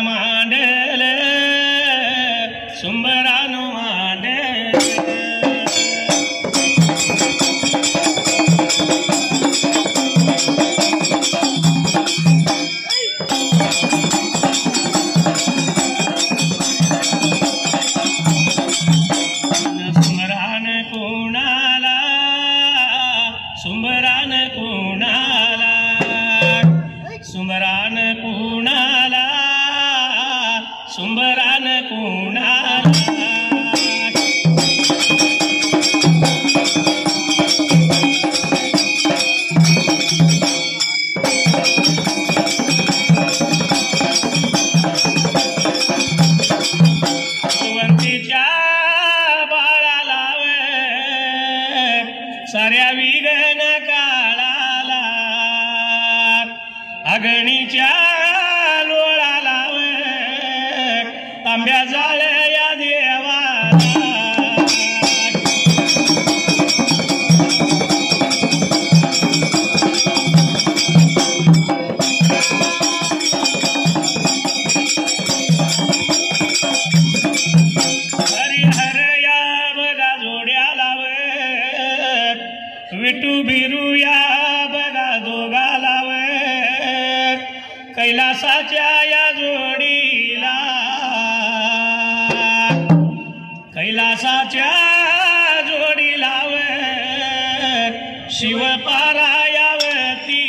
मांडल सुंबरान मांडल सुंबरान कोणाला सुंबरान कोणाला सुंबरान कोणाला सुंबरान कोणाला सुवंतीच्या बाळाला साऱ्या विघ्न काळाला अगणीच्या लोळाला तांब्या जाळ्या देवाला हरिहर या बघा जोड्याला विटू बिरू या बघा दोघाला कैलासाच्या या जोडीला कैलासाच्या जोडीला शिवपारायावती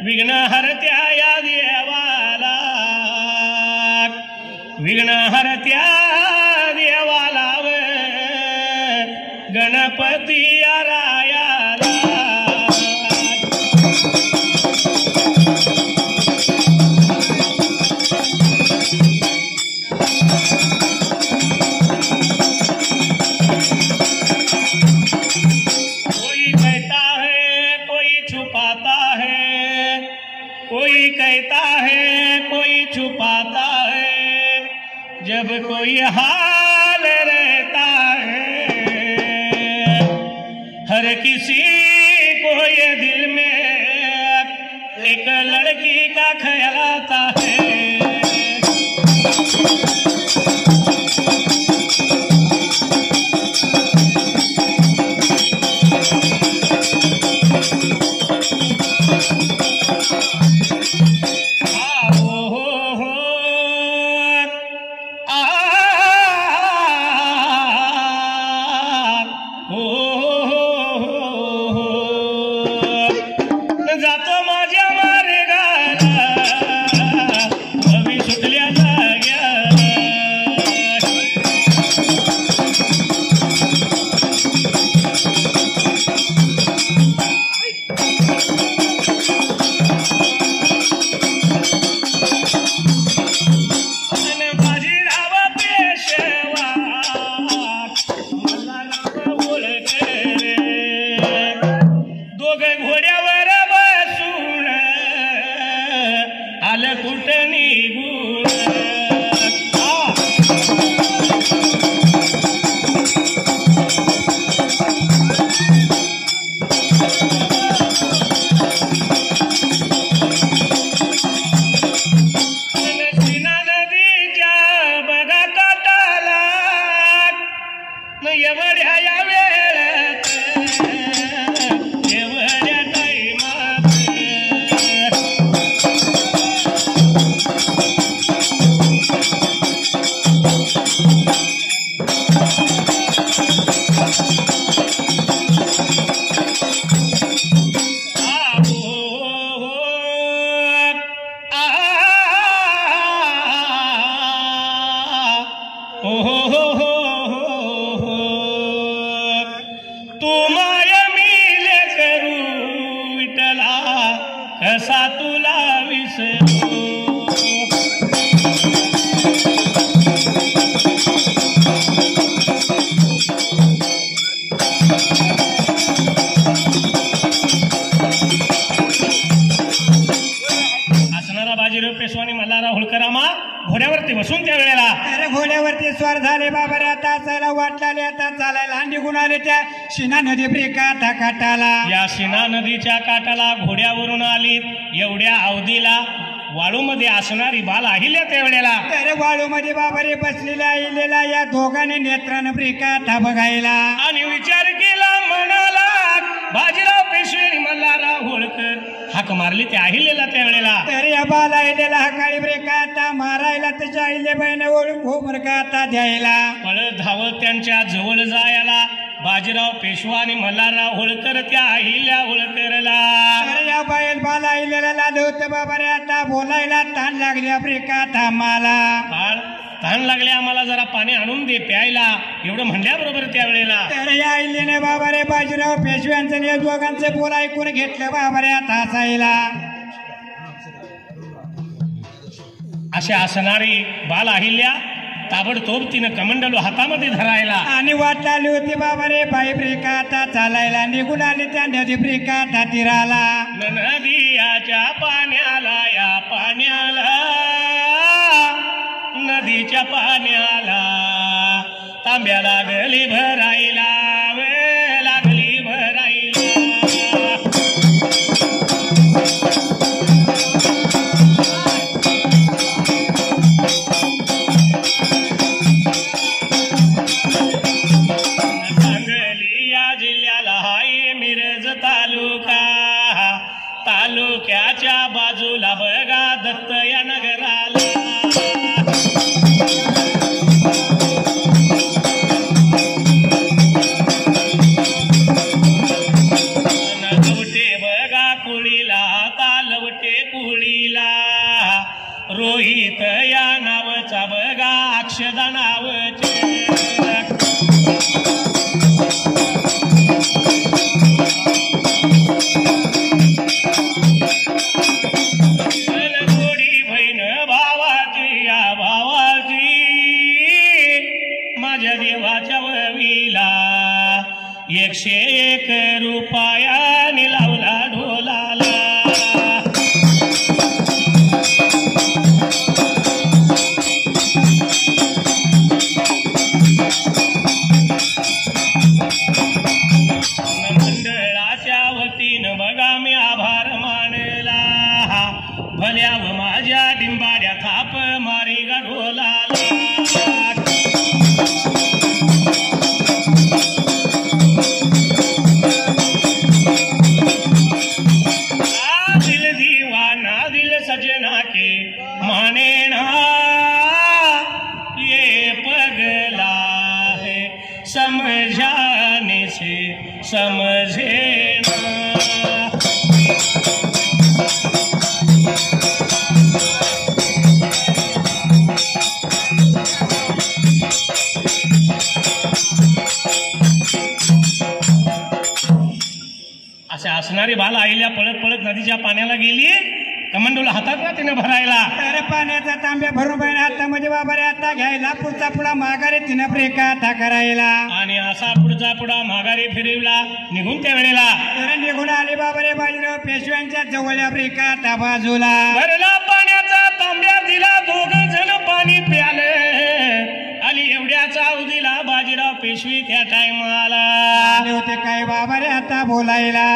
विघ्नहरत्या या देवाला विघ्नहरत्या देवाला गणपती या रायाला कोई कहता है कोई छुपाता है कोई कहता है कोई छुपाता है जब कोई हाल रहता है हर किसी को ये दिल में एक लड़की का ख्याल आता है जातो माझ्या मार्गाला भवी सुटल्या जाग्याला बाजीराव पेशवा मला नाव ओळखे दोघं घोड्यावर बसून आलं कुठं निघून सीना नदीच्या बघा काटाला एवढ्या या वेळात एवढ्या टाईमात तू माया मिले करू विठला कसा तुला विसरू मल्हारराव होळकरामा घोड्यावरती बसून त्या वेळेला अरे घोड्यावरती स्वार झाले बाबा रे आता असायला वाटलाले आता चालायला निघून आले त्या शिना नदी ब्रिका काटाला या शिना नदीच्या काठाला घोड्यावरून आली एवढ्या अवधीला वाळूमध्ये असणारी बाल अहिल्या त्या वेळेला अरे वाळूमध्ये बाबा रे बसलेल्या अहिलेला या दोघांनी नेत्रानं ब्रिका बघायला आणि विचार केला म्हणाला बाजीराव पेशवे आणि मल्हारराव होळकर हाक मारली त्या अहिलेला त्या वेळेला तर या बाल अहिलेला हकाळी ब्रिका मारायला त्याच्या अहिले बहिण ओळख हो ब्रिका द्यायला पळत धावत त्यांच्या जवळ जायला बाजीराव पेशवा आणि मल्हारराव होळकर त्या अहिल्या होळकरला तर या बाईल बाल अहिलेला लाद होतं बाबा रे आता बोलायला ताण लागली ब्रिका थांबाला ताण लागले आम्हाला जरा पाणी आणून दे प्यायला एवढं म्हणल्याबरोबर त्या वेळेला तर या अहिलेने बाबा रे बाजीराव पेशव्यांचं या दोघांचं बोल ऐकून घेतलं बाबा रे आता हसायला अशा असणारी बाल अहिल्या ताबडतोब तिनं कमंडलू हातामध्ये धरायला आणि वाट आली होती बाबा रे बाई ब्रिका आता चालायला निघून आली त्या नदी ब्रिका आता तीराला नदीच्या पाण्याला या पाण्याला नदीच्या पाण्याला तांब्या लागली भरायला लागली भरायला सांगली या जिल्ह्याला हाय मिरज तालुक्याच्या बाजूला बघा दत्त या नगराला रोहित या नावचा बघा अक्षदा नावचे गोडी बहीण भावाची या भावाची माझ्या देवाच्या ववीला 101 रुपयाने लावला ढोलाला बघा मी आभार मानला भल्या व माझ्या डिंबाड्या थाप मारी गढोलाला दिल दीवाना दिल सजना के माने ना ये पगला है समझाने से समझे ना असे असणारी बाल आईल्या पळत पळत नदीच्या पाण्याला गेली कमंडूला हातात ना तिने भरायला अरे पाण्याचा तांब्या भरून बहीण हातामध्ये बाबा रे आता घ्यायला पुढचा पुढा माघारी तिने ब्रेका आता करायला आणि असा पुढचा पुढा माघारी फिरवला निघून त्या वेळेला तर निघून आले बाबा रे बाजीराव पेशव्यांच्या जवळ ब्रेका आता बाजूला भरला पाण्याचा तांब्या दिला दोघ जण पाणी प्याले आणि एवढ्याच अवधीला बाजीराव पेशवी त्या टायमाला आले होते काय बाबा रे आता बोलायला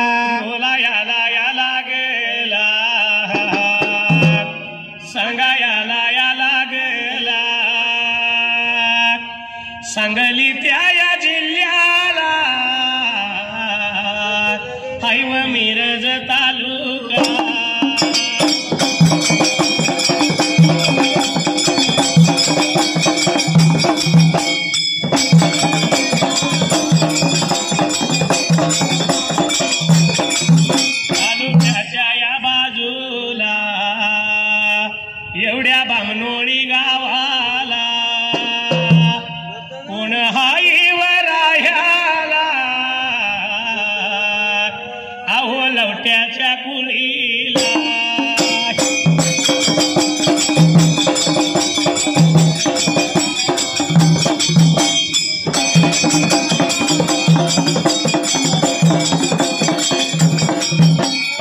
याला गेला सांगायला गेला सांगली त्या या जिल्ह्याला हायव मिरज तालुका तालुक्याच्या या बाजूला एवढ्या बामनोळी गावाला कोण हाईवर राह्याला अहो लवट्याच्या कुळीला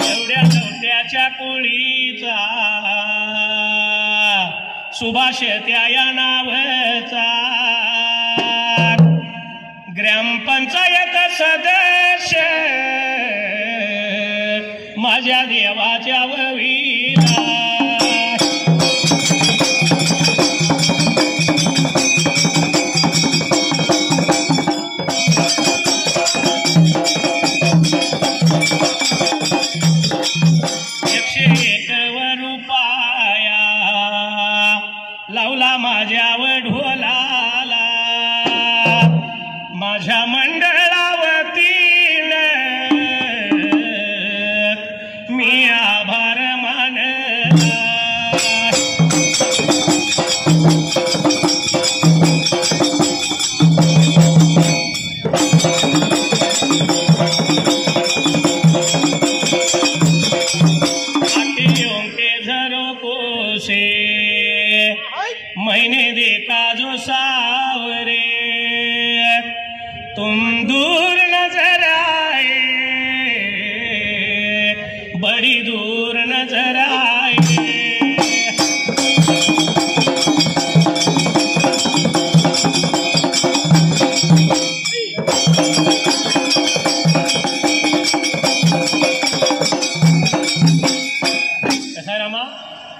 एवढ्या लवट्याच्या कुळीचा सुभाष त्या या नावचा ग्रामपंचायत सदस्य माझ्या देवाच्या ववीला लावला माझ्या ढोलाला माझ्या मंडळावतीन मी आभार मानला मैंने देखा जो सावरे तुम दूर नजर आए बड़ी दूर नजर आए कसा रामा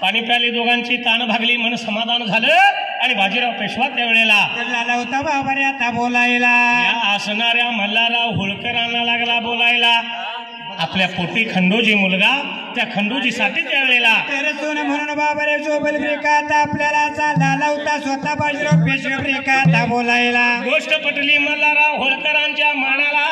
पाणी प्याली दोघांची ताण भागली मन समाधान झालं आणि बाजीराव पेशवा त्यावेळेला होता बाबा रे आता बोलायला या असणाऱ्या मल्हारराव होळकरांना लागला बोलायला आपल्या पोटी खंडोजी मुलगा त्या खंडोजीसाठी त्यावेळेला तेरे सोन म्हणून बाबा रे जोबल ब्रेकात आपल्याला चालला होता स्वतः बाजीराव पेशवा ब्रेकात बोलायला गोष्ट पटली मल्हारराव होळकरांच्या मनाला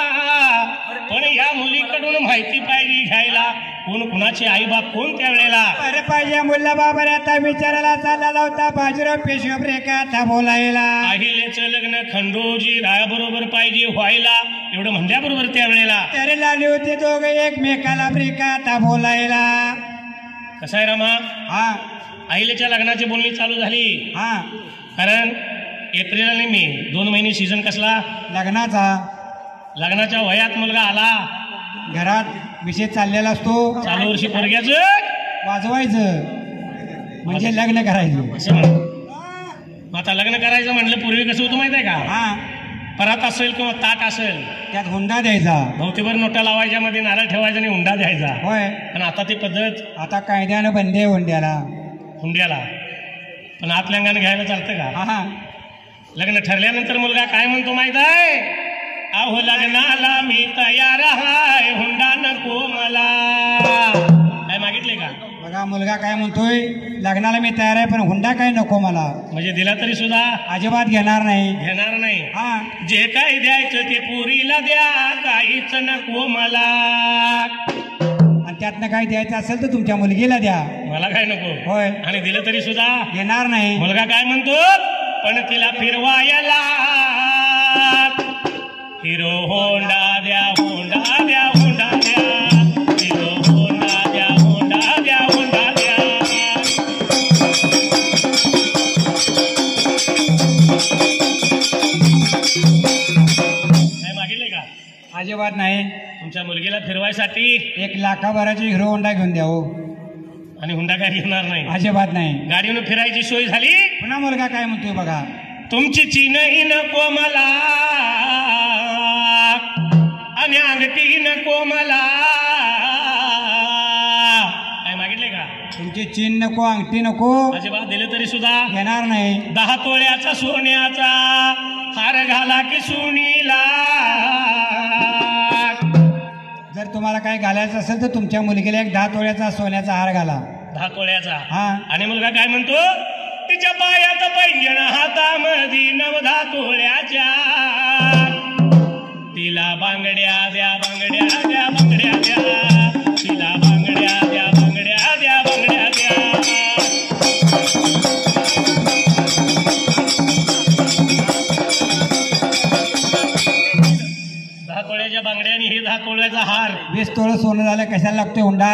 पण या मुलीकडून माहिती पाहिजे घ्यायला कोण कुणाचे आई बाप कोण त्यावेळेला अरे पाहिजे मुल्ला बाबा रे आता विचारायला चालला होता बाजीराव पेशवा ब्रेकात बोलायला अहिलेचं लग्न खंडोजी रायाबरोबर पाहिजे व्हायला एवढं म्हणल्याबरोबर त्यावेळेला तेरे लाली होते दोघे एकमेकाला ब्रेकात बोलायला कसं आहे रामा हा अहिलेच्या लग्नाची बोलणी चालू झाली हा कारण एप्रिल आणि मे 2 महिने सीझन कसला लग्नाच्या वयात मुलगा आला घरात विषय चाललेला असतो चालू वर्षी पोरग्याचं वाजवायचं म्हणजे लग्न करायचं असं म्हण आता लग्न करायचं म्हणलं पूर्वी कसं होतं माहित आहे का हा परात असेल किंवा ताट असेल त्यात हुंडा द्यायचा भोवतीभर नोटा लावायच्या मध्ये नारळ ठेवायचा आणि हुंडा द्यायचा होय पण आता ती पद्धत आता कायद्यानं बंदी आहे हुंड्याला हुंड्याला पण आतल्यांगानं घ्यायला चालतं का हा लग्न ठरल्यानंतर मुलगा काय म्हणतो माहित आहे अहो लग्नाला मी तयार आहे हुंडा नको मला काय मागितले का बघा मुलगा काय म्हणतोय लग्नाला मी तयार आहे पण हुंडा काय नको मला म्हणजे दिला तरी सुद्धा अजिबात घेणार नाही हा जे काय द्यायचं ते पुरीला द्या काहीच नको मला आणि त्यातनं काय द्यायचं असेल तर तुमच्या मुलगीला द्या मला काय नको होय आणि दिलं तरी सुद्धा घेणार नाही मुलगा काय म्हणतो पण तिला फिरवायला हिरो होंडा द्या होंडा द्या होंडा द्या हिरो होंडा द्या होंडा द्या होंडा द्या काय मागितले का अजिबात नाही तुमच्या मुलगीला फिरवायसाठी 1 लाखाभराची हिरो होंडा घेऊन द्या हो आणि हुंडा काय घेणार नाही अजिबात नाही गाडीवर फिरायची सोय झाली पुन्हा मुलगा काय म्हणतोय बघा तुमची चीनही नको मला आणि अंगठी नको मला काय मागितले का तुमची चीन नको अंगठी नको अजिबात दिले तरी सुद्धा घेणार नाही 10 तोळ्याचा सोन्याचा हार घाला की सुनीला जर तुम्हाला काय घालायचं असेल तर तुमच्या मुलगीला 10 तोळ्याचा सोन्याचा हार घाला 10 तोळ्याचा हा आणि मुलगा काय म्हणतो तिच्या पायात पैंजण हातामध्ये 9-10 तोळ्याच्या तिला बांगड्या द्या बांगड्या द्या बांगड्या द्या तिला बांगड्या द्या बांगड्या द्या बांगड्या द्या 10 तोळ्याच्या बांगड्या आणि हे 10 तोळ्याचा हार 20 तोळं सोनं झालं कशाला लागतोय हुंडा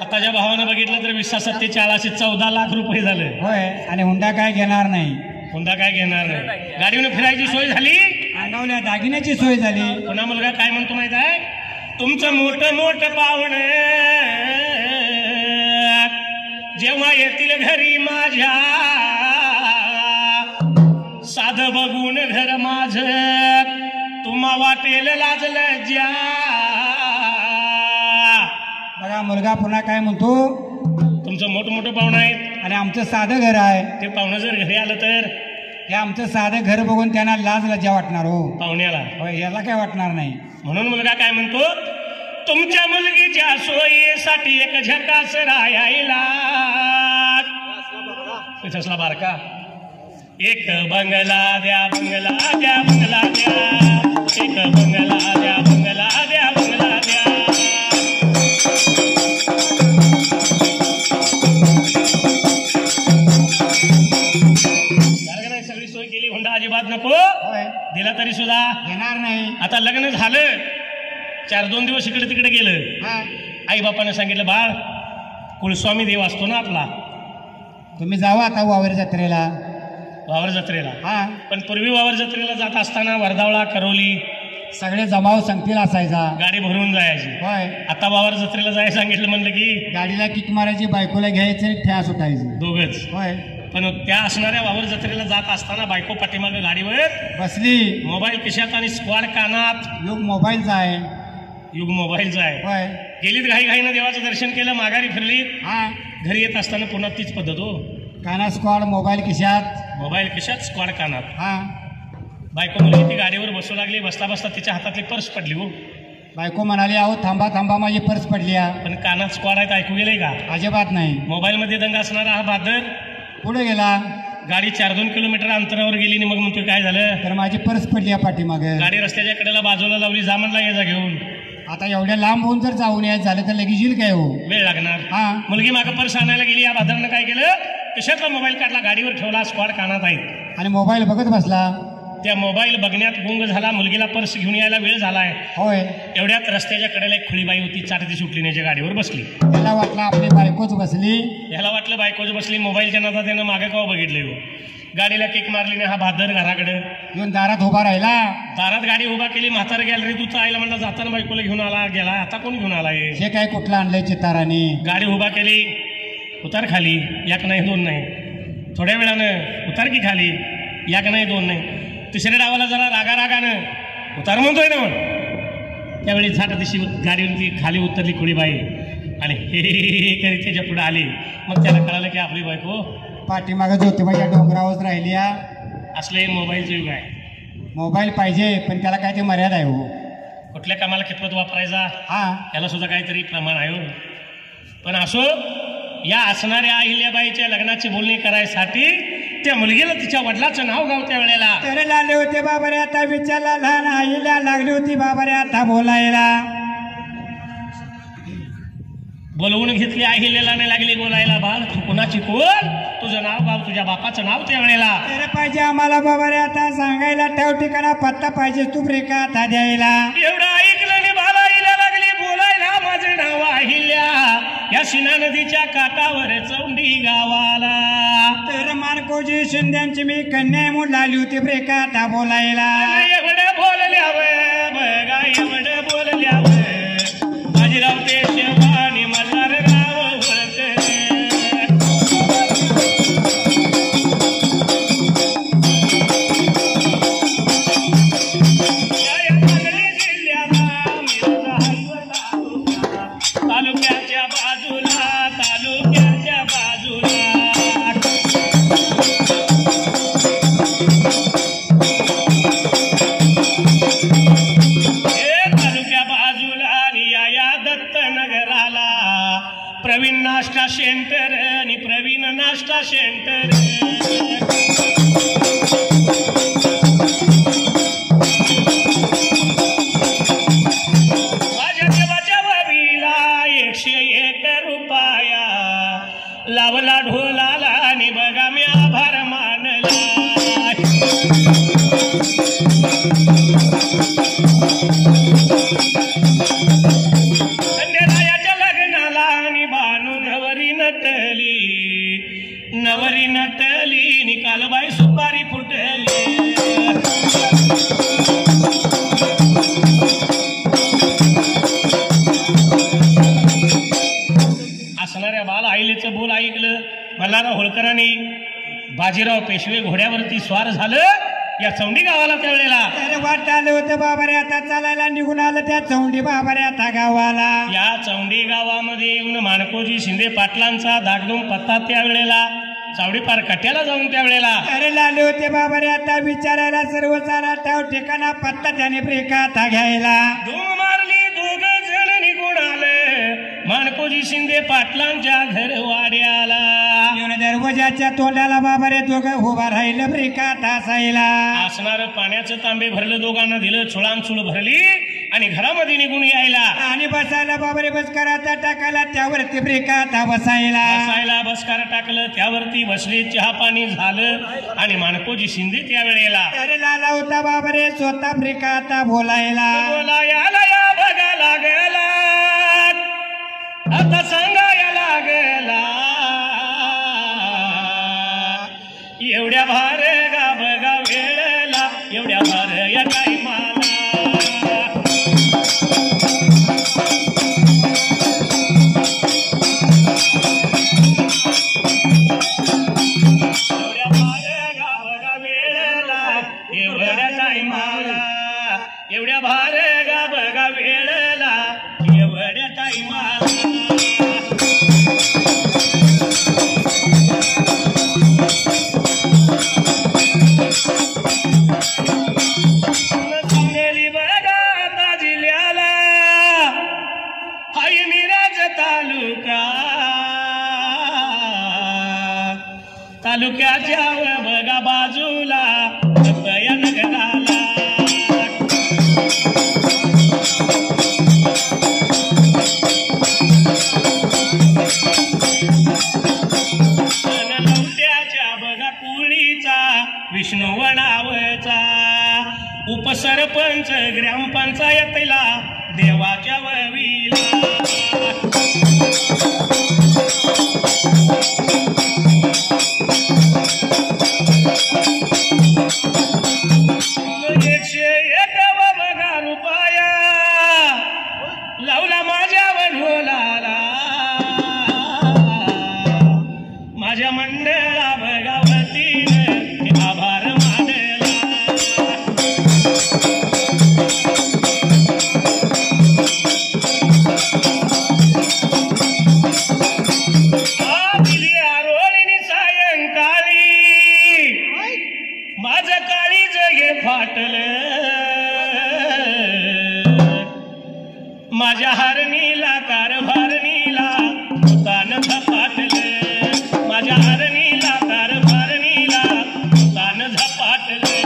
आताच्या भावानं बघितलं तर 20-27 14 लाख रुपये झाले होय आणि हुंडा काय घेणार नाही हुंडा काय घेणार नाही गाडीवर फिरायची सोय झाली अंगावल्या दागिन्याची सोय झाली पुन्हा मुलगा काय म्हणतो माहित आहे तुमचं मोठं मोठं पाहुणे जेव्हा येतील घरी माझ्या असं बघून घर माझ तुम्हा वाटेल लाजलं ज्या. बघा मुलगा पुन्हा काय म्हणतो, तुमचं मोठमोठं पाहुणं आहेत आणि आमचं साधं घर आहे. ते पाहुणं जर घरी आलं तर हे आमचं साधं घर बघून त्यांना लाज लज्जा वाटणार हो पाहुण्याला. होय, याला काय वाटणार नाही. म्हणून मुलगा काय म्हणतो, तुमच्या मुलगीच्या सोयीसाठी एक झकास राहायला कसला बारका. एक बंगला द्या, बंगला द्या, बंगला द्या, एक बंगला द्या, बंगला द्या, बंगला द्या. सगळी सोय केली, हुंडा अजिबात नको दिला तरी सुद्धा येणार नाही. आता लग्न झालं, 4-2 दिवस इकडे तिकडे गेलं, आई बापाने सांगितलं बाळ कुलस्वामी देव असतो ना आपला, तुम्ही जावा आता वावर जत्रेला. वावर जत्रेला. हा, पण पूर्वी वावर जत्रेला जात असताना वर्धावळा, करवली सगळे जमाव संगतीला असायचा, गाडी भरून जायची. होय, आता वावर जत्रेला जायला सांगितलं म्हणलं की गाडीला किक मारायची, बायकोला घ्यायचे, ठ्या सुटायची. दोघच. होय, पण त्या असणाऱ्या वावर जत्रेला जात असताना बायको पाठीमागे गाडीवर बसली, मोबाईल खिशात आणि स्क्वाड कानात. युग मोबाईलचा आहे. युग मोबाईलचा आहे. होय, गेलीत घाई घाईनं देवाचं दर्शन केलं, माघारी फिरली, हा, घरी येत असताना पुन्हा तीच पद्धत हो. काना स्क्वॉड, मोबाईल खिशात, मोबाईल खिशात स्क्वाड कानात. हा, बायको मुलगी ती गाडीवर बसू लागली, बसता बसता तिच्या हातातली पर्स पडली हो. बायको म्हणाली अहो थांबा थांबा माझी पर्स पडली. पण कानात स्क्वाड आहेत, ऐकू गेलंय का? अजिबात नाही. मोबाईल मध्ये दंग असणारा हा बादर पुढे गेला, गाडी 4-2 किलोमीटर अंतरावर गेली आणि मग म्हणतोय काय झालं, तर माझी पर्स पडली पाठीमागे. गाडी रस्त्याच्या कडेला बाजूला लावली, जा म्हणला ये जा घेऊन. आता एवढ्या लांब होऊन जर जाऊन यायचं झालं तर लगेच येईल काय हो, वेळ लागणार. हा, मुलगी मागं पर्स आणायला गेली, या बादरनं काय केलं, कशातला मोबाईल काढला, गाडीवर ठेवला, स्क्वाड कानात आहेत आणि मोबाईल बघत बसला. त्या मोबाईल बघण्यात गुंग झाला, मुलगीला पर्स घेऊन यायला वेळ झालाय. होय, एवढ्यात रस्त्याच्या कडेला एक खुळीबाई होती, चाटती सुटली त्याच्या गाडीवर बसली. त्याला वाटलं आपली बायकोच बसली, याला वाटलं बायकोच बसली, मोबाईलच्या नादात त्यानं मागे कवा बघितले हो. गाडीला किक मारली ना, हा भादर घराकडे येऊन दारात उभा राहिला. दारात गाडी उभा केली, म्हातार गॅलरी तू आईला म्हणला, जाताना बायकोला घेऊन आला, गेला, आता कोण घेऊन आला? हे काय कुठलं आणलंय चिताराने. गाडी उभा केली, उतार खाली, एक नाही 2 नाही. थोड्या वेळानं उतार की खाली, एक नाही 2 नाही. तिसऱ्या डावाला जरा रागानं उतार म्हणतोय ना म्हण. त्यावेळी झाट दिशी गाडीवरती खाली उतरली खुळीबाई आणि हे करीत त्याच्या पुढे आली. मग त्याला कळालं की आपली बायको पाठीमागं ज्योतिबाच्या डोंगरावरच राहिली. असले मोबाईलचं युग आहे. मोबाईल पाहिजे पण त्याला काय ते मर्यादा आहे हो. कुठल्या कामाला कितपत वापरायचा हा, त्याला सुद्धा काहीतरी प्रमाण आहे हो. पण असो, या असणाऱ्या अहिल्याबाईच्या लग्नाची बोलणी करायसाठी त्या मुलगीला तिच्या वडिलाचं नाव गाव त्या वेळेला तर लागले होते बाबा रे आता विचारला, लहान आईला लागली होती बाबा रे आता बोलायला. बोलवून घेतली, अहिल्याला नाही लागली बोलायला, बाळ तू कुणाची कोण, तुझं नाव गाव, तुझ्या बापाचं नाव त्या वेळेला. तर पाहिजे आम्हाला बाबा रे आता सांगायला, ठेव ठिकाणा पत्ता पाहिजे तू ब्रेका आता द्यायला. एवढं ऐकलं आणि बाला आईला लागली बोलायला, माझं नाव अहिल्या, या शिना नदीच्या काठावर चौंडी गावाला. तर मानकोजी शिंद्यांची मी कन्या म्हणून लागली होती ब्रेका आता बोलायला. एवढं बोलल्यावर बघा, एवढं बोलल्यावर बाजीराव ते शेवानी मल्हार राव होळकर. तालुक्याच्या बाजूला, तालुक्याच्या बाजूला तालुक्या बाजूला आणि या दत्तनगराला प्रवीण नाश्ता सेंटर आणि प्रवीण नाश्ता सेंटर. माझ्या देवाच्या बाबीला 101 रुपया लावला ढोलाला आणि बघा मी आभार मानला. खंडेरायाच्या लग्नाला आणि भानू नवरी नटली, नवरी नटली निकालबाई सुपारी फुटली. असणाऱ्या बाल आईलेचं बोल ऐकलं. मल्हारराव होळकरांनी बाजीराव पेशवे घोड्यावरती स्वार झालं, या चौंडी गावाला त्यावेळेला अरे वाट आलं होतं बाबा रे आता चालायला निघून आलं त्या चौंडी बाबा रे आता गावाला. या चौंडी गावामध्ये येऊन माणकोजी शिंदे पाटलांचा दागदूम पत्ता त्यावेळेला चावडी पार कट्याला जाऊन त्यावेळेला अरे लाले होते बाबा रे आता विचारायला सर्व चारा ठाव ठिकाणा पत्ता त्याने ब्रेक आता घ्यायला. धूम मारली दोघ जण निघून आले माणकोजी शिंदे पाटलांच्या घरवाड्याला. येऊन दरवाजाच्या तोंडाला बाबा रे दोघं उभा राहिलं ब्रेकात असायला. असणार पाण्याचं तांबे भरलं दोघांना दिलं चुळांचुळ भरली आणि घरामध्ये निघून यायला आणि बसायला बाबा रे बसकाराचा टाकायला त्यावरती ब्रेकात बसायला. बसायला बसकार टाकलं त्यावरती बसले चहा पाणी झालं आणि माणकोजी शिंदे त्यावेळेला अरे लाला होता बाबा रे स्वतः ब्रेकात बोलायला. बोलायला या बघा लागला आता सांगाया लागला एवढ्या भार गा बघा वेळेला एवढ्या भार या टाईमाला. एवढ्या भार गा बघा वेळेला एवढ्या टाईमाला एवढ्या भार गा बघा वेळेला एवढ्या टाईमाला. सांगली बघा आता जिल्ह्याला हाय मिराज तालुक्याच्या बघा बाजूला या नगराला. लवट्याच्या बघा कुळीचा विष्णुवणावचा उपसरपंच ग्रामपंचायतीला देवाच्या ववीला. बघा रुपया लावला माझ्यावर ढोलाला माझ्या मंडळा भगावतीने आभार मानला. दिली आरोळीनी सायंकाळी माझं काळी जगे फाटलं माझ्या हरणीला कारभारणीला तान झपाटलं माझ्या हरणीला कारभारणीला तान झपाटलं.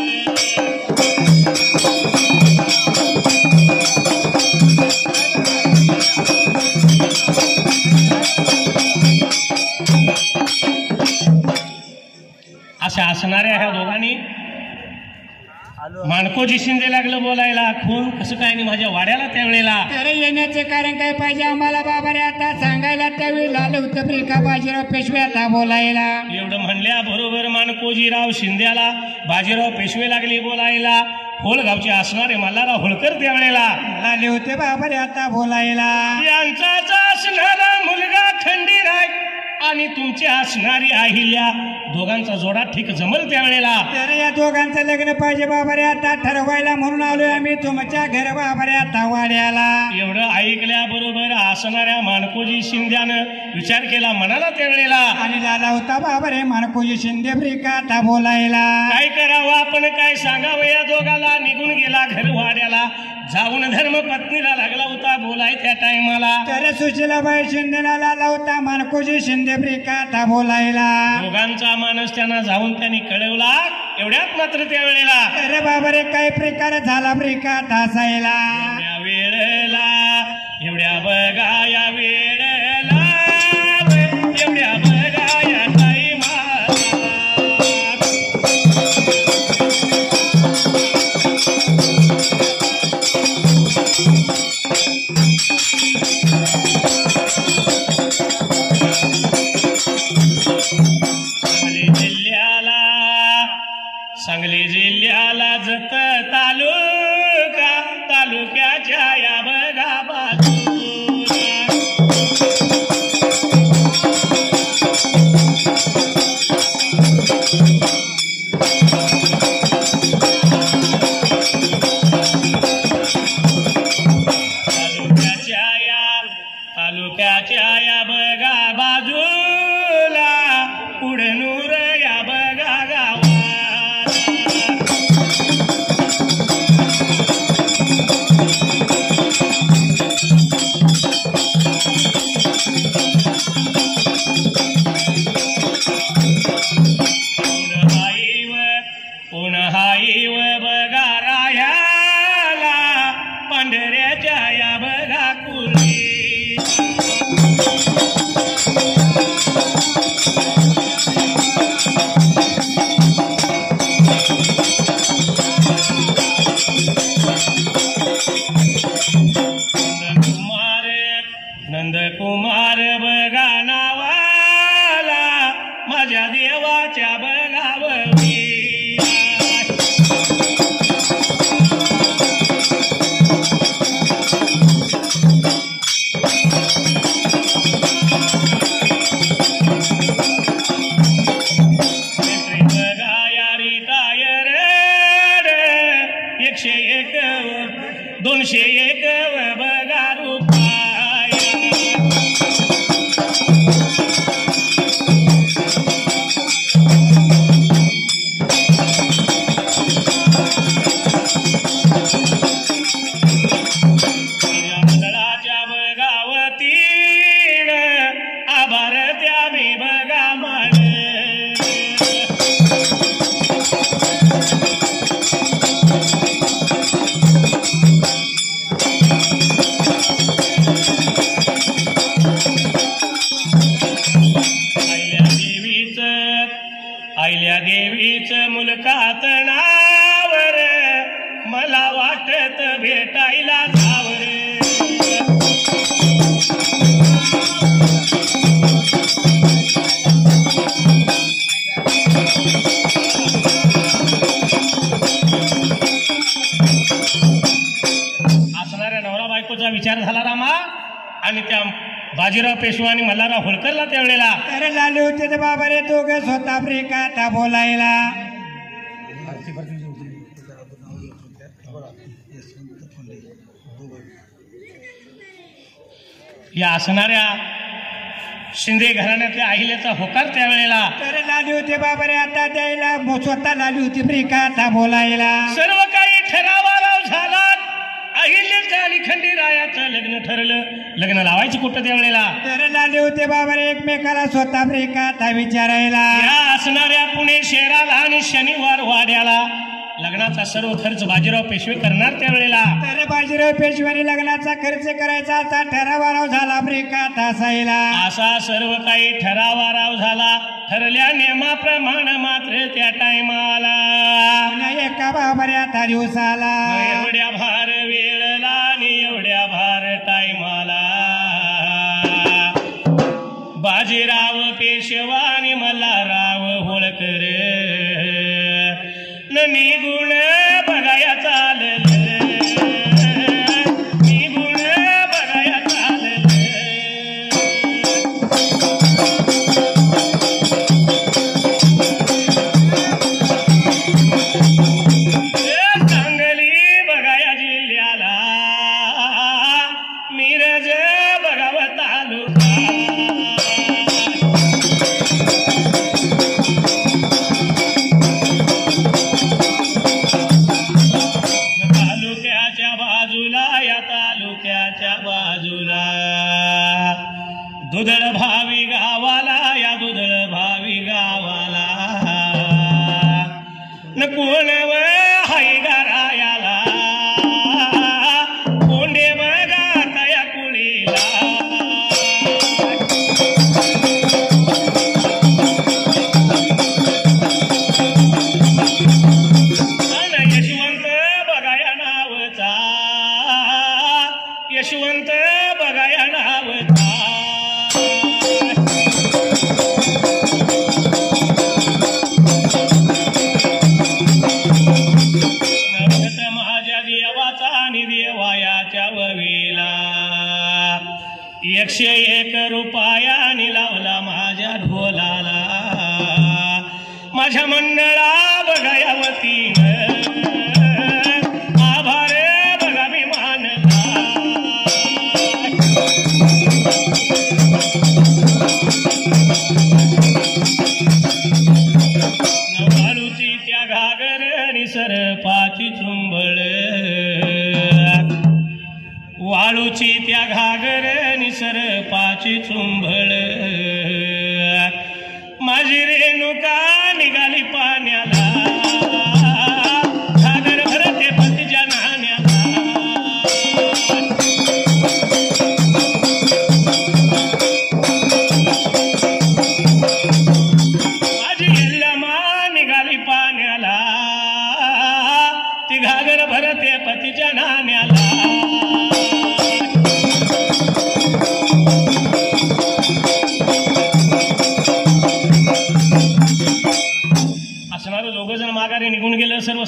अशा असणाऱ्या ह्या दोघांनी माणकोजी शिंदे लागलं बोलायला खून कसं काय नाही माझ्या वाड्याला त्यावेळेला. अरे येण्याचे कारण काय पाहिजे आम्हाला बाबा रे आता सांगायला त्यावेळी लाल होतं ब्रेका बाजीराव पेशव्याला बोलायला. एवढं म्हणल्या बरोबर माणकोजीराव शिंद्याला बाजीराव पेशवे लागली बोलायला. होळगावचे असणारे मल्हारराव होळकर त्यावेळेला लाले होते बाबा रे आता बोलायला. यांचाच असणारा मुलगा खंडीराय आणि तुमची असणारी अहिल्या दोघांचा जोडा ठीक जमल त्यावेळेला. तर या दोघांचं लग्न पाहिजे बाबा रे आता ठरवायला म्हणून आलोय आम्ही तुमच्या घर बाबा रे आता वाड्याला. एवढं ऐकल्याबरोबर असणाऱ्या माणकोजी शिंद्यानं विचार केला मनाला त्यावेळेला आणि लाला होता बाबा रे माणकोजी शिंदे ब्रेका आता बोलायला. काय करावं आपण काय सांगावं या दोघाला. निघून गेला घर वाड्याला जाऊन धर्म पत्नीला लागला होता बोलाय त्या टायमाला. तर सुशीलाबाई शिंदेला लाला होता माणकोजी शिंदे ब्रेका आता बोलायला. दोघांचा मानस त्यांना जाऊन त्यांनी कळवला. एवढ्यात मात्र त्यावेळेला अरे बाबा रे काय प्रकार झाला ब्रेका आता असायला. या वेळेला एवढ्या बघा या वेळेला एवढ्या बघा या टाईमाला. सांगली जिल्ह्याला जत तालुक्याच्या या बघा बाजूला. नंदकुमार बघा नावाला माझ्या देवाच्या बघावली टायर 101 201 बघा रुपया मंडळाच्या बघावतीन आभार त्या मी बघा माळ आईल्या देवीच मुलकात नावर मला वाटत भेटायला जावर असणाऱ्या नवरा बायकोचा विचार झाला रामा आणि त्या बाजीराव पेशवा आणि मल्हारराव होळकरला त्यावेळेला तर लाले होते तर बाबा रे तो ग स्वतः प्रिकाता बोलायला या असणाऱ्या शिंदे घराण्यातल्या अहिल्याचा होकार त्यावेळेला तर लाली होते बाबा रे आता द्यायला स्वतः लाली होती प्रिकाता बोलायला सर्व काही ठरावाराव झाला अहिल्याचं आणि खंडीरायाचं लग्न ठरलं लग्न लावायचं कुठं त्यावेळेला तर लाले होते बाबा रे एकमेकाला स्वतः प्रिकाता विचारायला या असणाऱ्या पुणे शहराला आणि शनिवार वाड्याला लग्नाचा सर्व खर्च बाजीराव पेशवे करणार त्यावेळेला तर बाजीराव पेशव्याने लग्नाचा खर्च करायचा असा ठरावाराव झाला प्रिकाता असायला असा सर्व काही ठरावाराव झाला ठरल्या नियमाप्रमाणे मात्र त्या टायमाला एका बाबा रे आता दिवसाला एवढ्या भार वेळला आणि एवढ्या भार टायमाला बाजीराव पेशवा आणि मल्हारराव होळकर निगुण बघाया चाललं निगुण बघाया चाललं सांगली बघाया जिल्ह्याला मिरज बघाव तालुका तालुक्याच्या बाजूला दुधळ भावी गावाला या दुधळ भावी गावाला न कोण हाय गारायाला कोंडे बघा तया कुळीला यशवंत बघाया नावचा यशवंत बघाया नावचा नवखत माझ्या देवाचा आणि देवायाच्या ववीला 101 रुपयाने लावला माझ्या ढोलाला माझ्या मंडळा बघायावतीनं आभार बघा मी मानला वाळूची त्या घागर आणि सरपाची चुंबळ वाळूची त्या घागर आणि सरपाची चुंबळ माझी रेणुका निघाली पाण्याला घागर भरते पतीच्या नाण्याला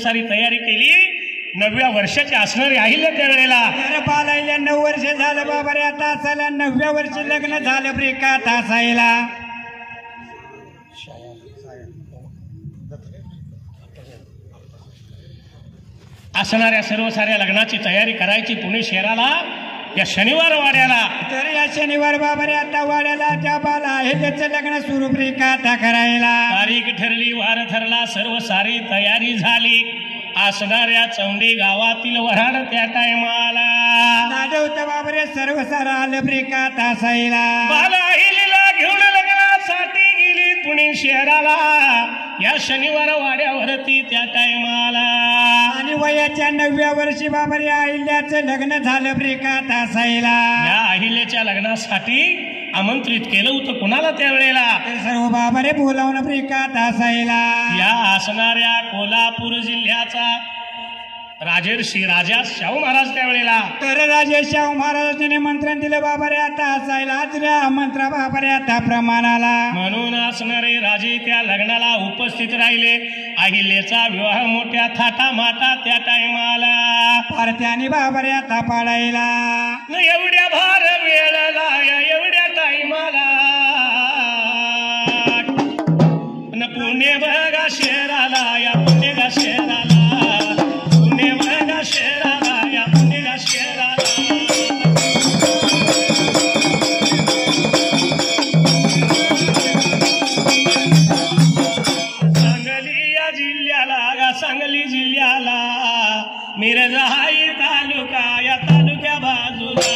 सारी तयारी केली. 9व्या वर्षाची असणारी अहिल्या त्यावेळेला बालाईला 9 वर्ष झालं बाबा रे. आता असायला 9व्या वर्षी लग्न झालं बरे का तासायला. असणाऱ्या सर्व साऱ्या लग्नाची तयारी करायची पुणे शहराला या शनिवार वाड्याला. तर या शनिवार बाबा रे आता वाड्याला त्या बाला आहे त्याचं लग्न सुरू बरे का आता करायला. तारीख ठरली, वार ठरला, सर्व सारी तयारी झाली. असणाऱ्या चौंडी गावातील वऱ्हाड त्या टायमाला नादवत बाबा रे सर्व सारा आलं बरे का तासायला. बाला अहिलीला घेऊन लग्नासाठी गेली पुणे शहराला या शनिवार वाड्यावरती त्या टायमाला. आणि वयाच्या 9व्या वर्षी बाबा रे अहिल्याचं लग्न झालं बरे का तासायला. या अहिल्याच्या लग्नासाठी आमंत्रित केलं होतं कुणाला त्यावेळेला. ते सर्व बाबा रे बोलावणं बरे का तासायला. या असणाऱ्या कोल्हापूर जिल्ह्याचा राजर्षी राजा शाहू महाराज त्यावेळेला. तर राजे शाहू महाराजांनी निमंत्रण दिलं बाबा रे आता असायला. मंत्र बाबा रे आता प्रमाणाला. म्हणून असणारे राजे त्या लग्नाला उपस्थित राहिले. अहिल्याचा विवाह मोठ्या थाटामाटा त्या टायमाला पारत्याने बाबा रे आता पाडायला. एवढ्या भार वेळेला एवढ्या टायमाला पुणे बघा शहराला या पुणे गा शहराला. पुणे बघा शहराला या पुणे गा शहराला. सांगली या जिल्ह्याला या सांगली जिल्ह्याला मिरजाई तालुका या तालुक्या बाजूला.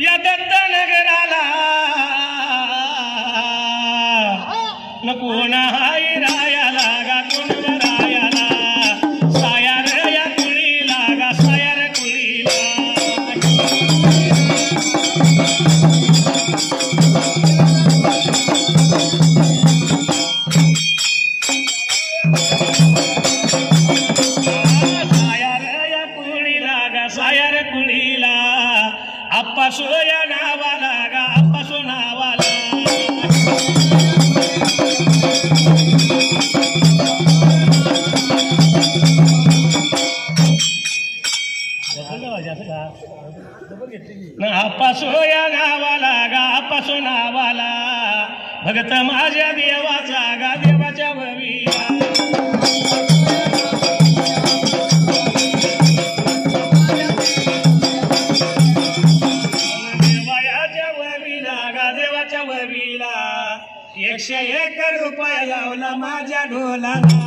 या दत्तनगराला कोण हाय रायाला गा कोण रायाला. सायार या कुळीला गा सायार कुळीला. सायार या कुळीला गा सायार कुळीला. अप्पासो या नावाला गा अप्पासो नावाला. अप्पासो या नावाला गा अप्पासो नावाला. भगत माझ्या देवाचा गा देवाच्या भवीला. देवाच्या ववीला 101 रुपया लावला माझ्या ढोलाला.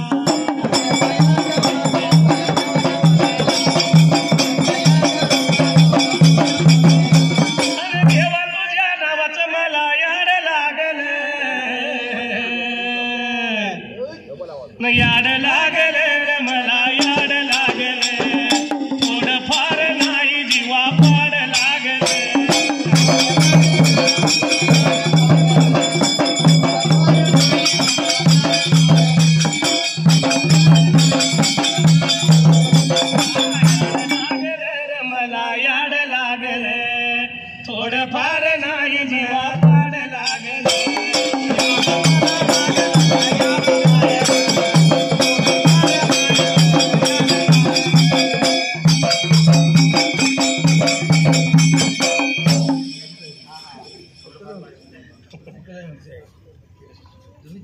अरे देवा तुझ्या नावाचं मला याड लागल. याड लागल मला याड लागल. थोडंफार नाही जीवा पाड लागल. मला याड लागल. थोडंफार नाही जीवा पाड लागल.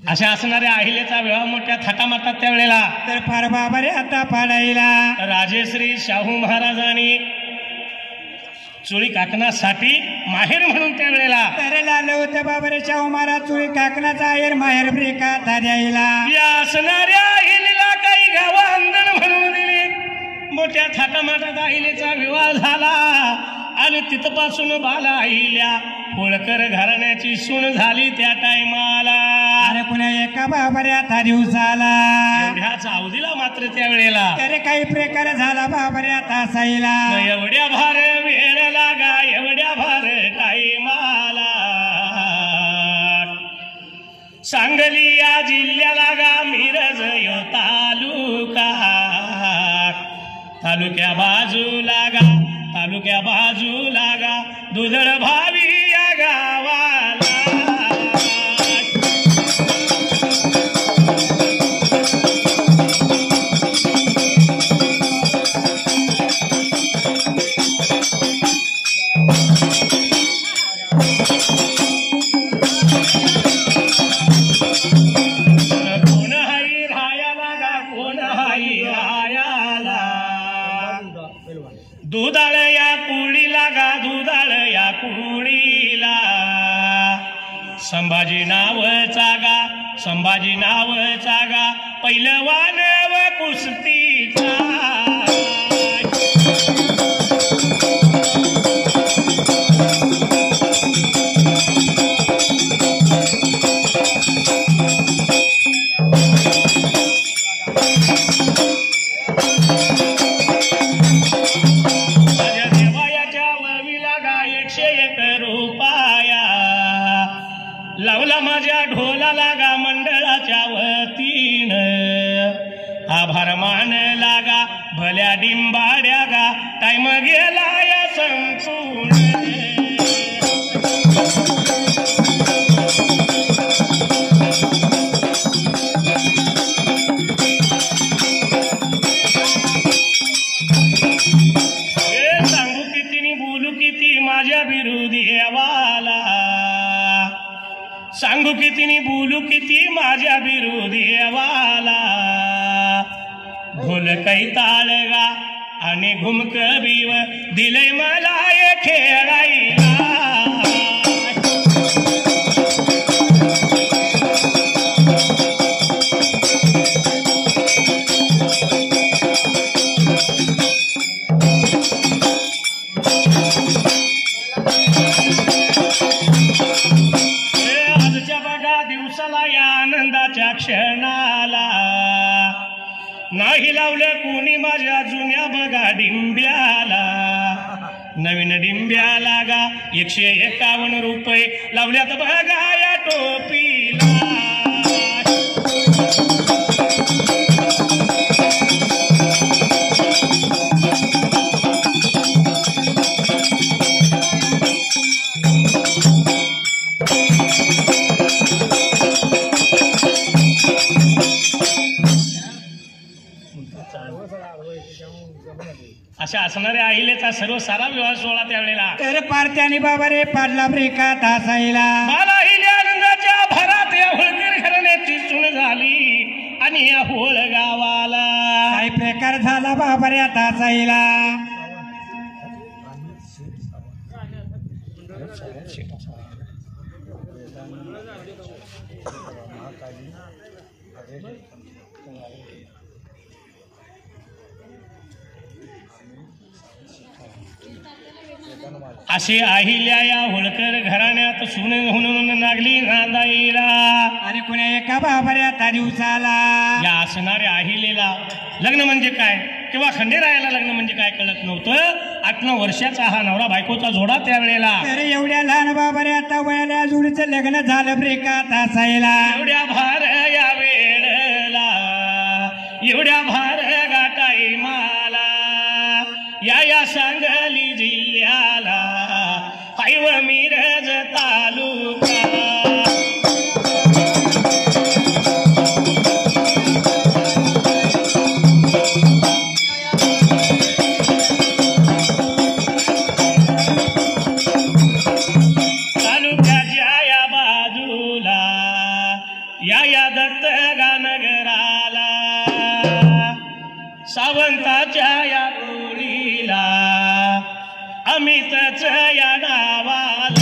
अशा असणाऱ्या अहिल्याचा विवाह मोठ्या थाटामाटात त्यावेळेला. तर फार बाबा रे आता पाडायला. राजेश्री शाहू महाराजांनी चुळी काकणासाठी माहेर म्हणून त्यावेळेला तर लाल होतं बाबा रे शाहू महाराज चुळी काकणाचा आहेर माहेर ब्रेका द्यायला. या असणाऱ्या अहिलीला काही गावा अंधन म्हणून दिली. मोठ्या थाटामाटात अहिलेचा विवाह झाला आणि तिथपासून बाला अहिल्या होळकर घराण्याची सून झाली त्या टायमाला. अरे पुन्हा एका बाबा रे आता दिवसाला. एवढ्या चावदीला मात्र त्यावेळेला अरे काही प्रकार झाला बाबा रे आता साईला. एवढ्या भार वेळ लागा एवढ्या भार टाईमाला. सांगली या जिल्ह्याला गा मिरज यो तालुका. तालुक्या बाजूला गा तालुक्या बाजूला गा दुधळ भावी या गावाला दुधाळ या कुळीला गा दुधाळ या कुळीला संभाजी नावचा गा संभाजी नावचा गा पहिलवान व कुस्तीचा लावला माझ्या ढोलाला गा मंडळाच्या वतीनं आभार मानला गा भल्या डिंबाड्या गा टाइम गेला या संपूर्ण सांगू किती बोलू किती माझ्या विरोधी हेवाला सांगू किती बोलू किती माझ्या विरोधी वाला ढोल कैताळगा आणि घुमक बीव दिले मला ये खेळायला दिवसाला या आनंदाच्या क्षणाला नाही लावलं कोणी माझ्या जुन्या बघा डिंब्याला नवीन डिंब्याला गा 151 रुपये लावल्यात बघा या टोपीला अशा असणाऱ्या अहिलेचा सर्व सारा विवाह सोहळा त्यावेळेला तर पारत्याने बाबा रे पाडला ब्रेका तासाईला मला अहिले आनंदाच्या भरात या होळकर घराण्याची सून झाली आणि या होळ गावाला काय प्रकार झाला बाबा रे तासाईला अशी अहिल्या या होळकर घराण्यात सून म्हणून लागली नांदाईला आणि कुण्या एका बाबऱ्या त्या दिवसाला या असणाऱ्या अहिलेला लग्न म्हणजे काय किंवा खंडेरायाला लग्न म्हणजे काय कळत नव्हतं 8-9 वर्षाचा हा नवरा बायकोचा जोडा त्यावेळेला तर एवढ्या लहान बाबऱ्या आता वयाला जोडीचं लग्न झालं ब्रेका तासाईला एवढ्या भार या वेळेला एवढ्या भार गाठाई माला या सांगली जिल्ह्याला हायव मिरज तालुका तालुक्याच्या या बाजूला या दत्त गानगराला सावंताच्या या गोळीला अमितच या नावाला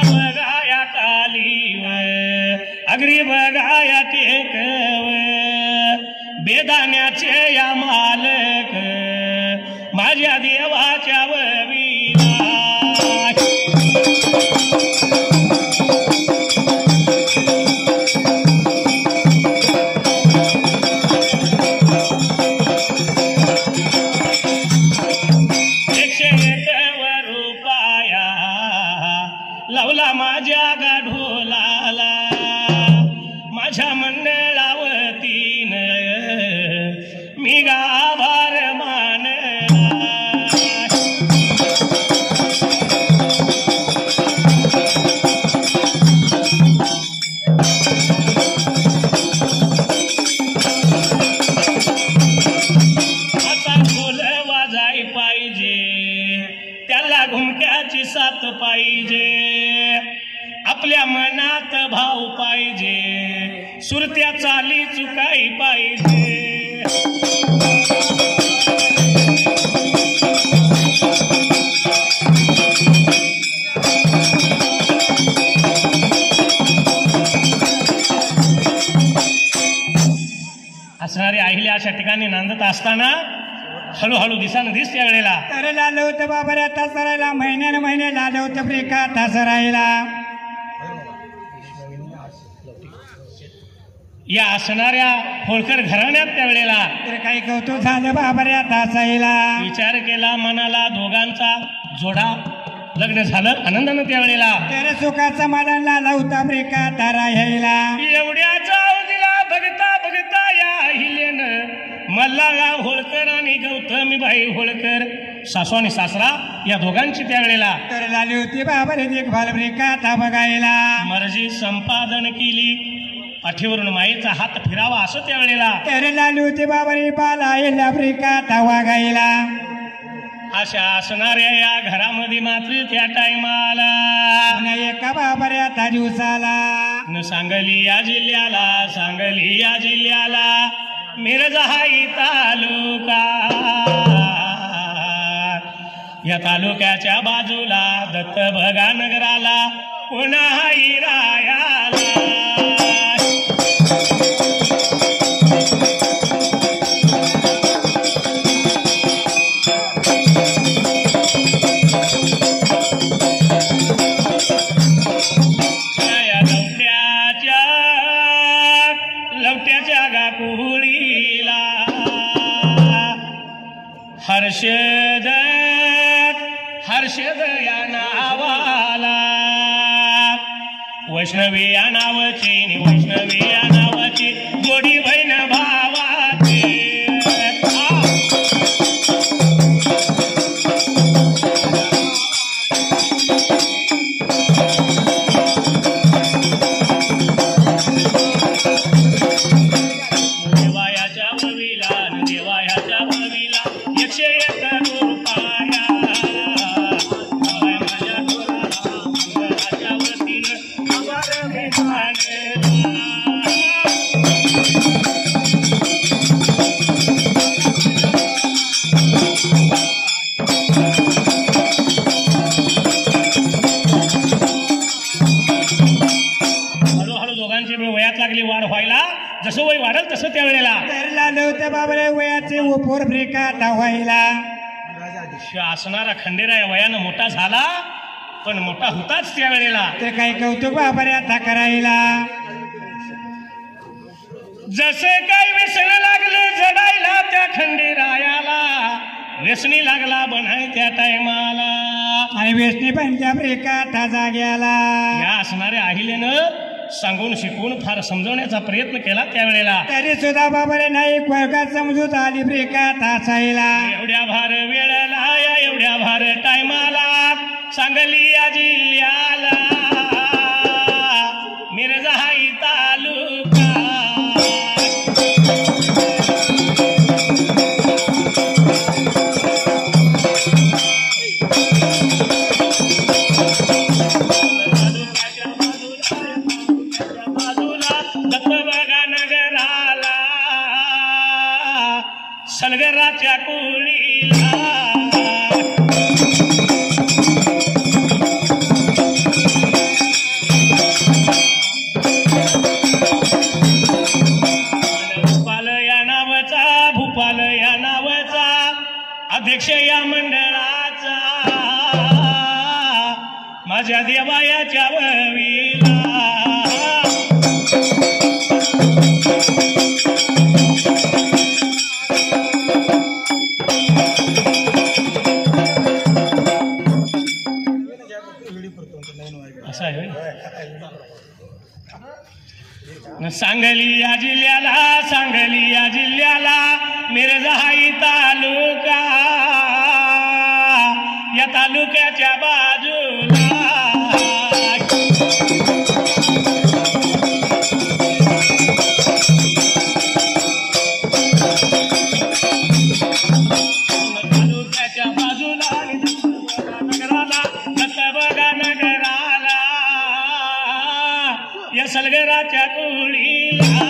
बघा या कालीवर अगरी बघा या टेकवर बेदाण्याचे या मालक माझ्या देवाच्या ववीला रुपया घुमक्याची साथ पाहिजे, आपल्या मनात भाव पाहिजे, सुरत्या चाली चुकाई पाहिजे. असणारी आहिले अशा ठिकाणी नांदत असताना हळूहळू दिसानं दिस त्या वेळेला तर लाल होतं बाबा रे तास राहिला, महिन्यानं महिने लाल होतं प्रिका तास राहिला. या असणाऱ्या होळकर घराण्यात त्या वेळेला तर काही कौतुक झालं बाबा रे तास राहिला. विचार केला मनाला, दोघांचा जोडा लग्न झालं आनंदानं त्या वेळेला. तर सुखाचा मला लाला होता प्रिका तारा यायला. एवढ्या जाऊ दिला बघता बघता या अहिलेनं मल्हारराव होळकर आणि गौतमीबाई होळकर सासू आणि सासरा या दोघांची त्या वेळेला तर लाली होती बाबा रे देखभाल प्रिका ता बघायला. मर्जी संपादन केली, पाठीवरून मायेचा हात फिरावा असं त्या वेळेला. तर लाली होती बाबा रे बाला येला प्रिका ता वागायला. अशा असणाऱ्या या घरामध्ये मात्र त्या टायमाला एका बाबा रे आता दिवसाला न सांगली या जिल्ह्याला, सांगली या जिल्ह्याला मिरजहाई तालुका, या तालुक्याच्या बाजूला दत्त भगा नगराला पुन्हाही रायाला. लवट्याच्या गाकुळीला हर्षद हर्षद या नावाला वैष्णवी या नावाची, वैष्णवी या नावाची जोडी बहीण भावाची. वाढ व्हायला, जसं वय वाढल तसं त्या वेळेला तर लाल होतं बाबा रे वयाचे उपोर प्रिका ता व्हायला. असणारा खंडेराय वयानं मोठा झाला, पण मोठा होताच त्या वेळेला. तर काही कौतुक बाबा रे आता करायला. जसे काही व्यसन लागले जडायला त्या खंडेरायाला, व्यसनी लागला बनाय त्या टायमाला, आणि व्यसनी पण त्या प्रिका ता जाग्याला. या असणाऱ्या अहिलेनं सांगून शिकवून फार समजवण्याचा प्रयत्न केला त्यावेळेला. तरी सुद्धा बाबा रे नाही वर्गात समजूत आली प्रिका तासायला. एवढ्या भार वेळेला, या एवढ्या भार टायमाला सांगली या जिल्ह्याला मिरजहाई तालुका. सलगराच्या कुळीला भूपाल या नावाचा, भूपाल या नावाचा अध्यक्ष या मंडळाचा माझ्या देवायाच्या ववीला. असं आहे सांगली या जिल्ह्याला, सांगली या जिल्ह्याला मिरजहाई तालुका, या तालुक्याच्या बाजूला तालुक्याच्या बाजूला सलगराच्या कुळीला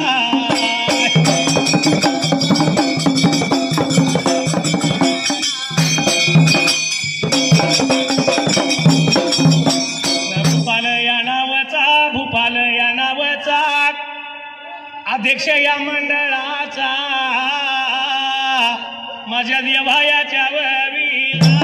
भूपाल या नावाचा अध्यक्ष या मंडळाचा माझ्या देवायाच्या ववीला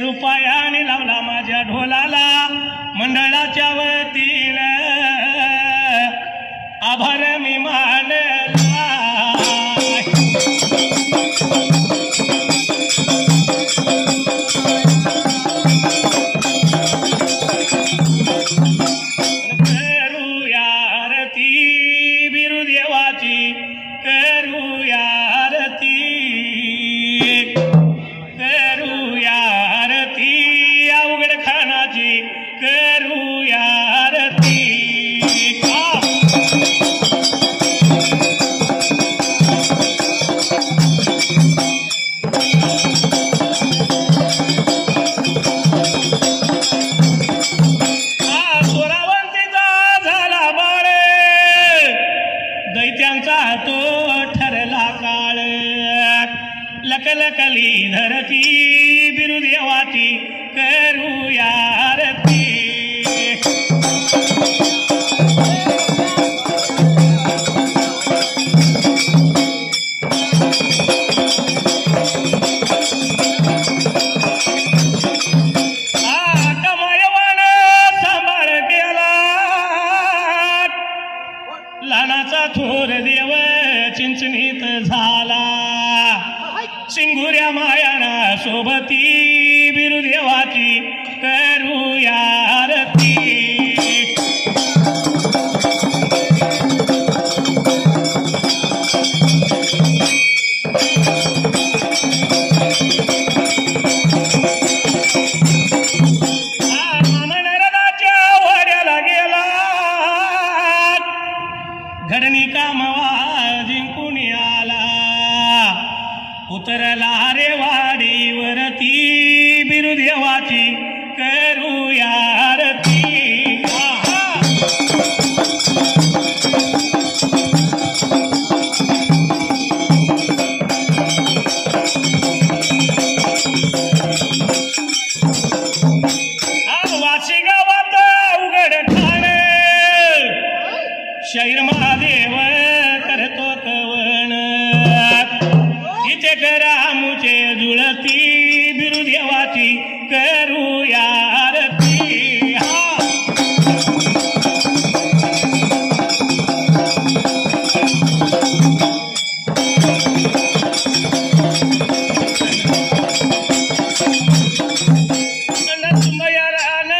₹1 लावला माझ्या ढोलाला मंडळाच्या वतीनं आभार मी मानला करूया आरती बिरुदेवाची करूया आरती अवघड खानाची करूया आरती दैत्यांचा तो ठरला काळ लकलकली धरती बिरुदेवाची करूया आरती कमायवान सांभाळ केला लहानाचा थोर देव चिंचणीत झाला सिंगुऱ्या मायाना सोबती बिरुदेवाची करूया आरती नरदाच्या वाड्याला गेला घडणी कामवा जिंकून आला उतरला रे वाडीवरती बिरुदेवाची करूया आरती वाशी गावात उघड ठाण शैर महादेव करतो कवण इथे करामुचे जुळती बिरुदेवाची करूया आरती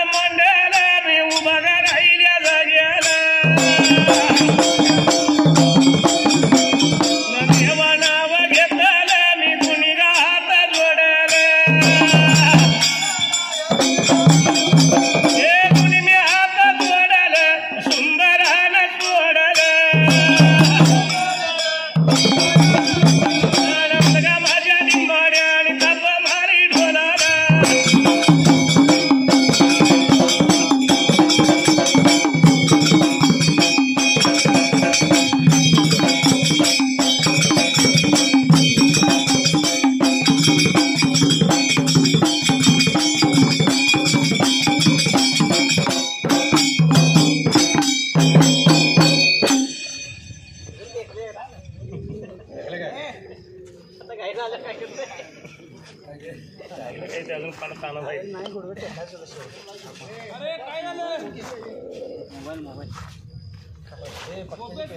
मंडळ मी उभा राहिल्या जागेला अजून काढत आला पाहिजे मोबाईल